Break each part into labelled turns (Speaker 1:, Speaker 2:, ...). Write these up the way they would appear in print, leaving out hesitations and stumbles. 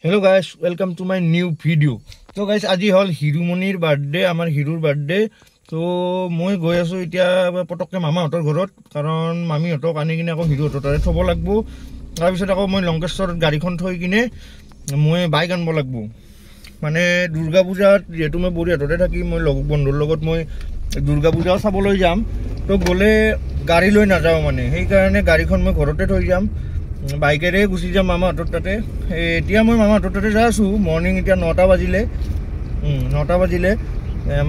Speaker 1: Hello guys, welcome to my new video. So guys, আজি হল হিৰুমনিৰ birthday, আমাৰ হিৰুৰ birthday. তো মই গৈ আছো এতিয়া পটককে মামাহঁতৰ ঘৰত, কাৰণ মামীহঁতক আনি কিনে আকৌ হিৰুহঁতৰ তাতে থব লাগিব। তাৰ পিছত আকৌ মই লংকেশ্বৰত গাড়ীখন থৈ কিনে মই বাইক আনিব লাগিব। মানে দুৰ্গা পূজাত যেহেতু মই বৰিহাটতে থাকি মই বন্ধুৰ লগত মই দুৰ্গা পূজাও চাবলৈ যাম। তো গ'লে গাড়ী লৈ নাযাওঁ, মানে সেইকাৰণে গাড়ীখন মই ঘৰতে থৈ যাম, বাইকেৰে গুচি যাম মামাহঁতৰ তাতে। এতিয়া মই মামাহঁতৰ তাতে যাই আছোঁ। মৰ্ণিং এতিয়া 9টা বাজিলে।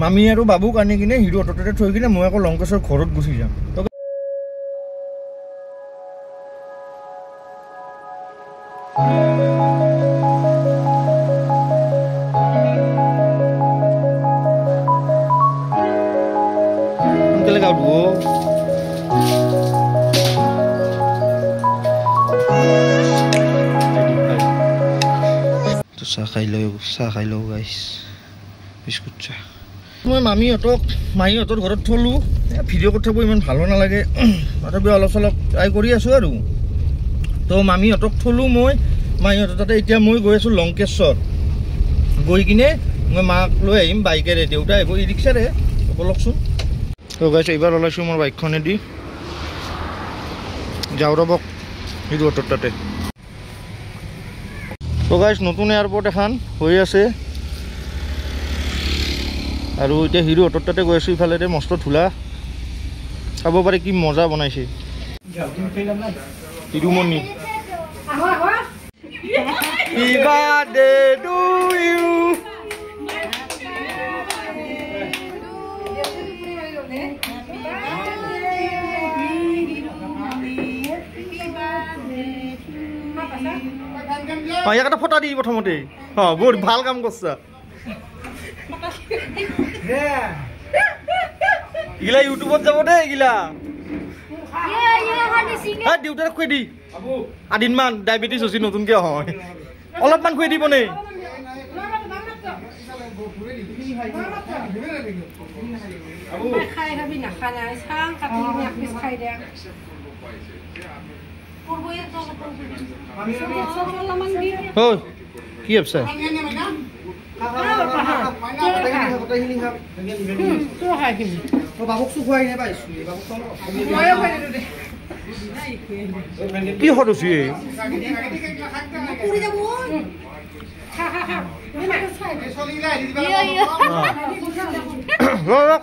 Speaker 1: মামী আৰু বাবুক আনি কিনে হিৰুহঁতৰ তাতে থৈ কিনে মই আকৌ লংকেশ্বৰ ঘৰত গুচি যাম। সোনকালে গাঁৱত চাহ খাই লওঁ গাইছ, বিস্কুট চাহ। মই মামীহঁতৰ ঘৰত থলোঁ। ভিডিঅ' কৰি থাকোঁ, ইমান ভালো নালাগে, তথাপিও অলপ চলপ ট্ৰাই কৰি আছোঁ আৰু। তো মামীহঁতক থলোঁ মই মামীহঁতৰ তাতে। এতিয়া মই গৈ আছোঁ লংকেশ্বৰ, গৈ কিনে মই মাক লৈ আহিম বাইকেৰে। দেউতা আহিব ই ৰিক্সাৰে, বলকচোন। তো গাইছ, এইবাৰ ওলাইছোঁ মোৰ বাইকখনেদি, যাওঁ ৰ'বক হিৰুহঁতৰ তাতে। তো গাইছ, নতুন এয়াৰপৰ্ট এখন হৈ আছে আৰু এতিয়া হিৰুহঁতৰ তাতে গৈ আছোঁ। ইফালেৰে মস্ত ধূলা, চাব পাৰি কি মজা বনাইছে হিৰুমনি। Happy birthday to you. ইয়াক এটা ফটা দি প্ৰথমতে। বহুত ভাল কাম কৰছা। এগিলা ইউটিউবত যাব দেই, এগিলা দেউতাক খুৱাই দি আদিনমান ডায়েবেটিছ হৈছে নতুনকে হয়, অলপমান খুৱাই দিব নে। কি ভাবছা? কি সদস্য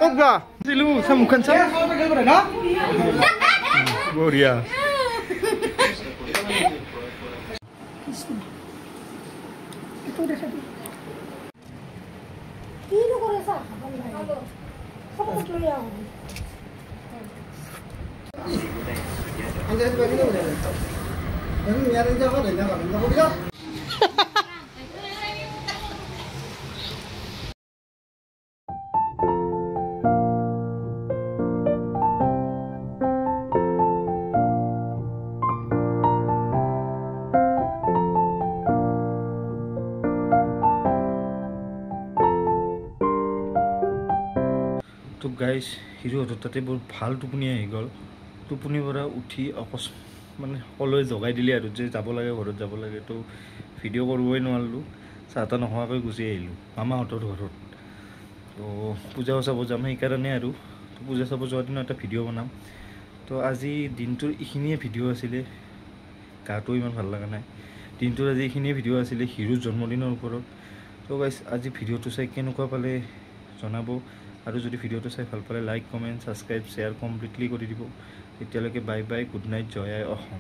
Speaker 1: কবা মুখান চা বঢ়িয়া। তো গাইছ, হিৰুহঁতৰ তাতে বৰ ভাল টোপনি আহি গ'ল। টোপনিৰ পৰা উঠি মানে সকলোৱে জগাই দিলে আৰু যে যাব লাগে, ঘৰত যাব লাগে। তো ভিডিঅ' কৰিবই নোৱাৰিলোঁ, চাহ তাহ নোখোৱাকৈ গুচি আহিলোঁ মামাহঁতৰ ঘৰত। তো পূজাও চাব যাম সেইকাৰণে আৰু। তো পূজা চাব যোৱাৰ দিনত এটা ভিডিঅ' বনাম। তো আজি দিনটোৰ এইখিনিয়ে ভিডিঅ' আছিলে, গাটো ইমান ভাল লগা নাই। দিনটোৰ আজি এইখিনিয়ে ভিডিঅ' আছিলে হিৰুৰ জন্মদিনৰ ওপৰত। তো গাইছ, আজি ভিডিঅ'টো চাই কেনেকুৱা পালে জনাব, আৰু যদি ভিডিঅ'টো চাই ভাল পালে like, comment, subscribe, share completely কৰি দিব। এতিয়ালৈকে বাই বাই, গুড নাইট, জয় আই অসম।